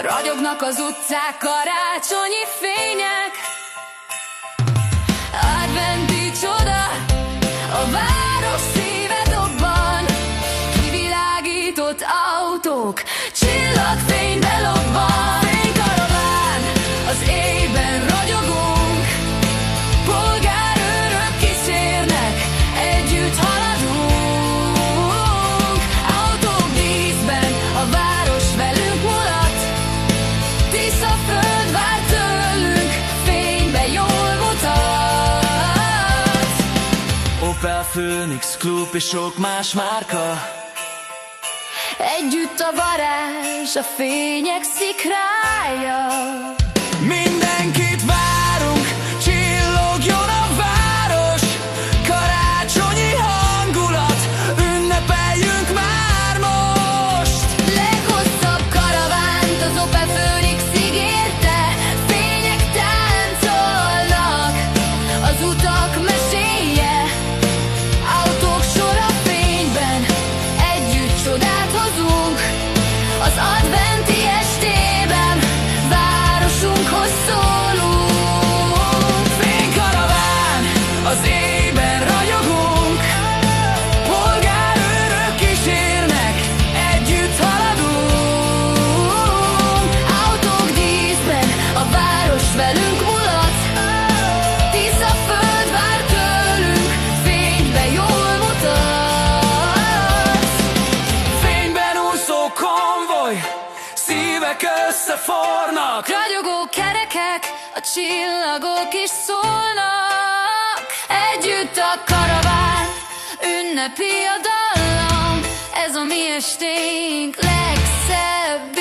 Ragyognak az utcák, karácsonyi fények, adventi csoda, a város szíve dobban. Kivilágított autók, csillagfénybe lobban. Fénykaraván, az éjben ragyogunk, polgárőrök kísérnek, együtt haladunk. Autók díszben, a város velünk mulat, Tisza föld vár tőlünk, fénybe jól mutat. Opel, Phoenix, Klub és sok más márka. Együtt a varázs, a fények szikrája. Mindenkit várunk, csillogjon a város. Karácsonyi hangulat, ünnepeljünk már most. Leghosszabb karavánt az Opel Phoenix ígérte, fények táncolnak, az utak meséje. Autók sora fényben, együtt csodát hozunk. Az adventi estében városunkhoz szólunk. Fénykaraván, az éjben ragyogunk, polgárőrök kísérnek, együtt haladunk. Autók díszben, a város velünk mulat, Tisza föld vár tőlünk, fénybe jól mutat. Fényben úszó konvoj, szívek összefornak. Ragyogó kerekek, a csillagok is szólnak. Együtt a karaván, ünnepi a dallam, ez a mi esténk legszebb